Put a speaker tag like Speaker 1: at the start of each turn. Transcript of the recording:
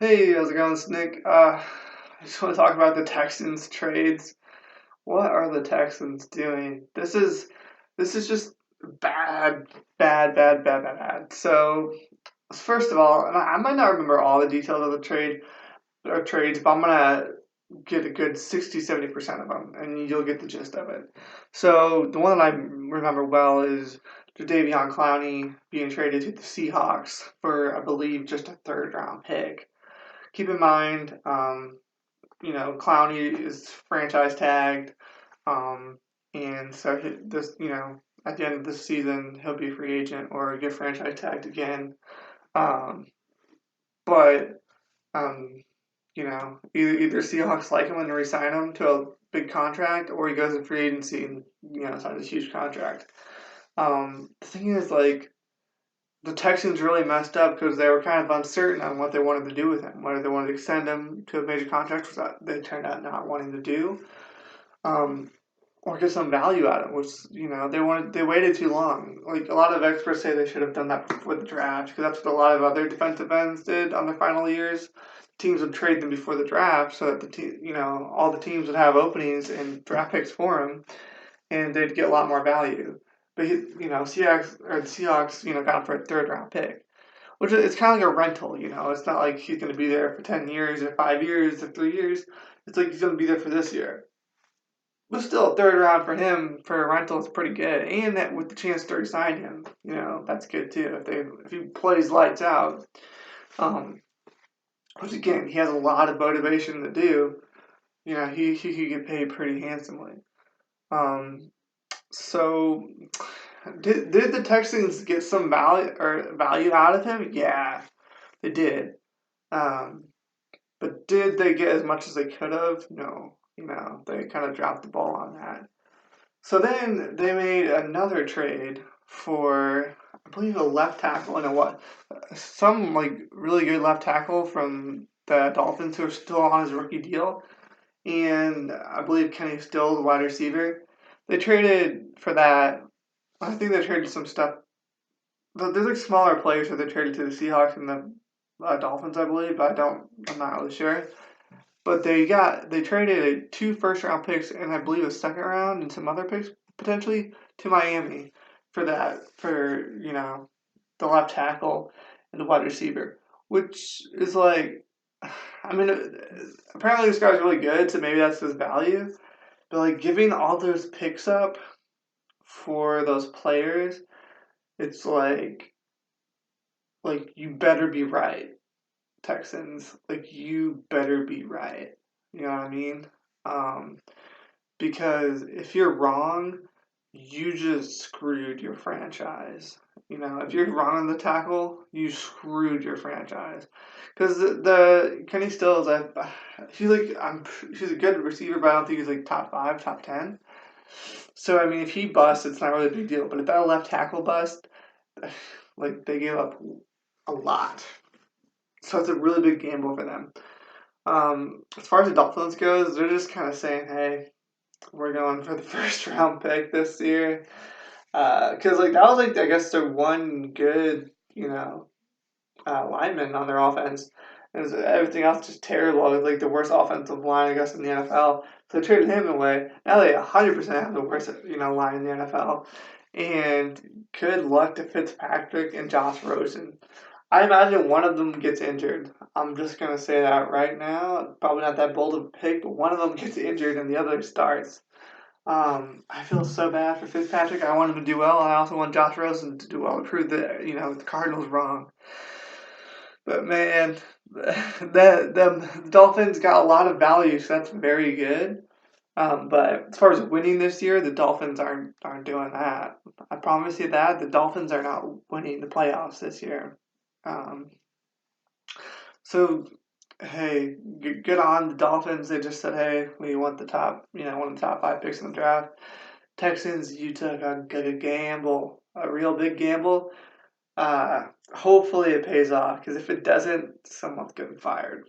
Speaker 1: Hey, how's it going, Nick? I just want to talk about the Texans trades. What are the Texans doing? This is just bad, bad. So first of all, and I might not remember all the details of the trades, but I'm gonna get a good 60-70% of them, and you'll get the gist of it. So the one that I remember well is Jadeveon Clowney being traded to the Seahawks for, I believe, just a third round pick. Keep in mind, Clowney is franchise tagged, um, and so at the end of this season, he'll be a free agent or get franchise tagged again. Um, but either Seahawks like him and re-sign him to a big contract, or he goes in free agency and signs a huge contract. The thing is, like, the Texans really messed up because they were kind of uncertain on what they wanted to do with him, whether they wanted to extend him to a major contract, which they turned out not wanting to do, um, or get some value out of him, which they waited too long. Like, a lot of experts say they should have done that before the draft because that's what a lot of other defensive ends did on their final years. Teams would trade them before the draft so that all the teams would have openings and draft picks for them, and they'd get a lot more value. But the Seahawks, got him for a third round pick, which it's kind of like a rental. It's not like he's going to be there for 10 years or 5 years or 3 years. It's like he's going to be there for this year. But still, a third round for him for a rental is pretty good, and that with the chance to resign him, that's good too. If he plays lights out, um, which again he has a lot of motivation to do. He could get paid pretty handsomely. Um, so did the Texans get some value out of him? Yeah, they did. Um, but did they get as much as they could have? No. They kind of dropped the ball on that. So then they made another trade for, I believe, a left tackle and some like really good left tackle from the Dolphins who are still on his rookie deal, and I believe Kenny Still, the wide receiver. They traded for that. I think they traded some stuff. There's like smaller players that they traded to the Seahawks and the Dolphins, I believe, but I'm not really sure. But they traded two first round picks and I believe a second round and some other picks potentially to Miami for the left tackle and the wide receiver, which is like, I mean, apparently this guy's really good, so maybe that's his value. But like giving all those picks up for those players, it's like you better be right, Texans. Like you better be right. You know what I mean? Um, because if you're wrong, you just screwed your franchise. If you're wrong on the tackle, you screwed your franchise. Because the Kenny Stills, he's a good receiver, but I don't think he's like top 5, top 10. So I mean, if he busts, it's not really a big deal. But if that left tackle bust, like they gave up a lot, so it's a really big gamble for them. As far as the Dolphins goes, they're just kind of saying, "Hey, we're going for the first round pick this year," because like that was like I guess their one good lineman on their offense. And everything else just terrible. It was like the worst offensive line I guess in the NFL. So they traded him away. Now they 100% have the worst line in the NFL. And good luck to Fitzpatrick and Josh Rosen. I imagine one of them gets injured. I'm just gonna say that right now. Probably not that bold of a pick, but one of them gets injured and the other starts. I feel so bad for Fitzpatrick. I want him to do well. I also want Josh Rosen to do well to prove that the Cardinals wrong. But man, the Dolphins got a lot of value, so that's very good. But as far as winning this year, the Dolphins aren't doing that. I promise you that the Dolphins are not winning the playoffs this year. Um, so hey, good on the Dolphins. They just said, hey, we want one of the top 5 picks in the draft. Texans, you took a gamble, a real big gamble. Hopefully it pays off because if it doesn't, someone's getting fired.